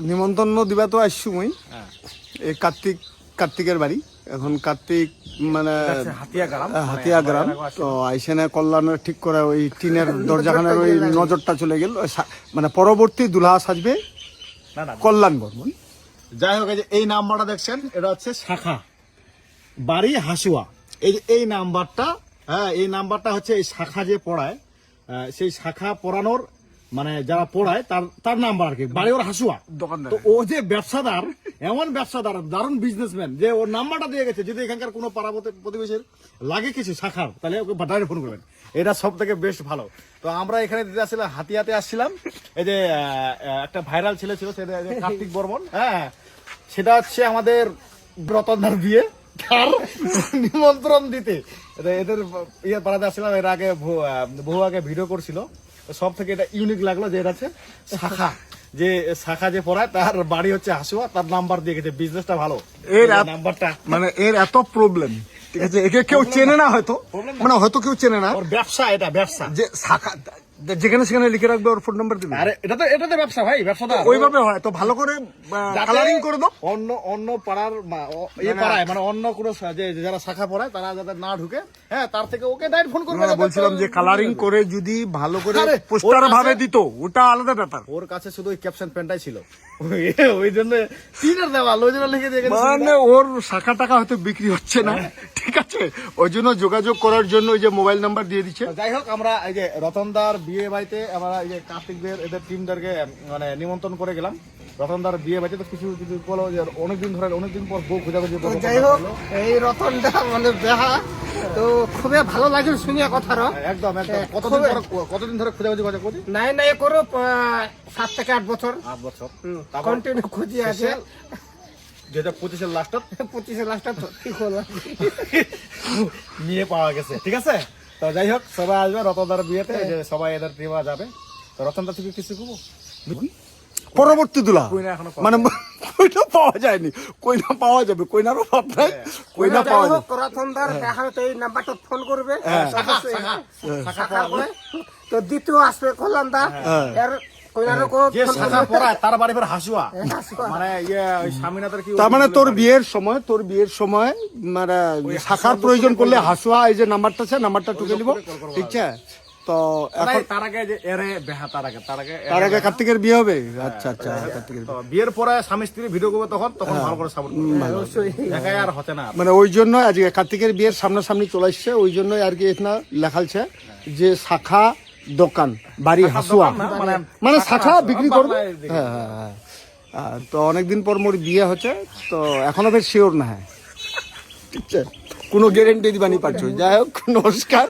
নিমন্ত্রণ দিবা তো আসছু মুই এই কার্তিকের বাড়ি এখন কার্তিক মানে হাতিয়া গ্রাম তো আইসেনে কল্যাণের ঠিক করে ওই টিনের দরজাখানের ওই নজরটা চলে গেল মানে পরবর্তী দুলহা সাজবে কল্যাণ বর্মন। যাই হোক এই নাম্বারটা দেখছেন এটা হচ্ছে শাখা বাড়ি হাসুয়া। এই নাম্বারটা, হ্যাঁ এই নাম্বারটা হচ্ছে এই শাখা যে পড়ায় সেই শাখা পড়ানোর মানে যারা পড়ায় তার নাম্বার আর কি, বাড়ি ওর হাসুয়া দোকানদার। তো ও যে ব্যবসাদার, এমন ব্যবসাদার দারুণ বিজনেসম্যান যে ওর নাম্বারটা দিয়ে গেছে, যদি এখানকার কোনো পাড়া প্রতিবেশীর লাগে কিছু শাখার তাহলে ওকে ডাইরেক্ট ফোন করবেন, এটা সব থেকে বেস্ট ভালো। তো আমরা এখানে দিতে আসছিলাম হাতিয়াতে আসছিলাম, এই যে একটা ভাইরাল ছেলে ছিল সেটা কার্তিক বর্মন, হ্যাঁ সেটা হচ্ছে আমাদের রতনদার বিয়ে, তার নিমন্ত্রণ দিতে এদের ইয়ে পাড়াতে আসছিলাম। এর আগে বহু আগে ভিডিও করছিল, সব থেকে এটা ইউনিক লাগলো যে এটা হচ্ছে শাখা, যে শাখা যে পড়ায় তার বাড়ি হচ্ছে হাসুয়া, তার নাম্বার দিয়ে গেছে, বিজনেসটা ভালো এর নাম্বারটা। মানে এর এত প্রবলেম, ঠিক আছে, একে কেউ চেনে না হয়তো, মানে হয়তো কেউ চেনে না, ওর ব্যবসা, এটা ব্যবসা যে শাখা যেখানে সেখানে লিখে রাখবে, ওর ফোন নাম্বার দিবে। আরে এটা তো ব্যবসা ভাই, ব্যবসাদার ওইভাবে হয় তো ভালো করে কালারিং করে দাও। অন্য পাড়ার ইয়ে পাড়ায় মানে অন্য কোনো যে যারা শাখা পড়ায় তারা যাতে না ঢুকে, হ্যাঁ তার থেকে ওকে ডাইরেক্ট ফোন করবে। বলছিলাম যে কালারিং করে যদি ভালো করে পোস্টার ভাবে দিত ওটা আলাদা ব্যাপার। ওর কাছে শুধু ওই ক্যাপশন পেনটাই ছিল, ওই জন্য টিনের দেওয়াল ওই জন্য লিখে দিয়ে গেছে, মানে ওর শাখা টাকা হয়তো বিক্রি হচ্ছে না, ঠিক আছে, ওই জন্য যোগাযোগ করার জন্য ওই যে মোবাইল নাম্বার দিয়ে দিচ্ছে। যাই হোক আমরা এই যে রতনদার বিয়ে বাড়িতে আমরা এই যে কার্তিকদের এদের টিমদেরকে মানে নিমন্ত্রণ করে গেলাম। রতনদার বিয়ে বাড়িতে তো কিছু বলো যে অনেকদিন পর বউ খোঁজাখুঁজি। যাই হোক এই রতনটা মানে বেহা তো খুবই ভালো লাগে শুনিয়া কথার। একদম কতদিন ধরে খোঁজাখুঁজি করছি? নাই করো 7 থেকে 8 বছর। 8 বছর কন্টিনিউ খুঁজি আছে। 2025 লাস্টত 25 লাস্টত ঠিক হলো, নিয়ে পাওয়া গেছে, ঠিক আছে। তো যাই হোক সবাই আসবে রতনদার বিয়েতে, যে সবাই এদের টিমা যাবে। তো রতনদা থেকে কিছু কবো পরবর্তী দুলা মানে কইনা পাওয়া যায়নি, কইনা পাওয়া যাবে, কইনারও অভাব নাই, কইনা পাওয়া যাবে। রতনদার দেখানো তো এই নাম্বারটা ফোন করবে, তো দ্বিতীয় আসবে কল্যাণদা, এর যে শাখা পড়ায় তার বাড়ি ফের হাসুয়া, মানে ইয়ে ওই স্বামীনাথের কি, তার মানে তোর বিয়ের সময় মানে শাখার প্রয়োজন করলে হাসুয়া এই যে নাম্বারটা আছে, নাম্বারটা টুকে নিব, ঠিক আছে। তো এখন তার আগে যে এরে বেহা তার আগে কার্তিকের বিয়ে হবে। আচ্ছা কার্তিকের বিয়ের পরে স্বামী স্ত্রী ভিডিও করবে, তখন ভালো করে সাপোর্ট করবে, একাই আর হতে না। মানে ওই জন্য আজকে কার্তিকের বিয়ের সামনাসামনি চলে আসছে, ওই জন্যই আর কি এখানে লেখালছে যে শাখা দোকান বাড়ি হাসুয়া, মানে শাখা বিক্রি করবে। হ্যাঁ তো অনেকদিন পর মোর বিয়ে হচ্ছে, তো এখনো বেশ শিওর না, হ্যাঁ ঠিক আছে, কোনো গ্যারেন্টি দিবানি পারছো। যাই হোক, নমস্কার।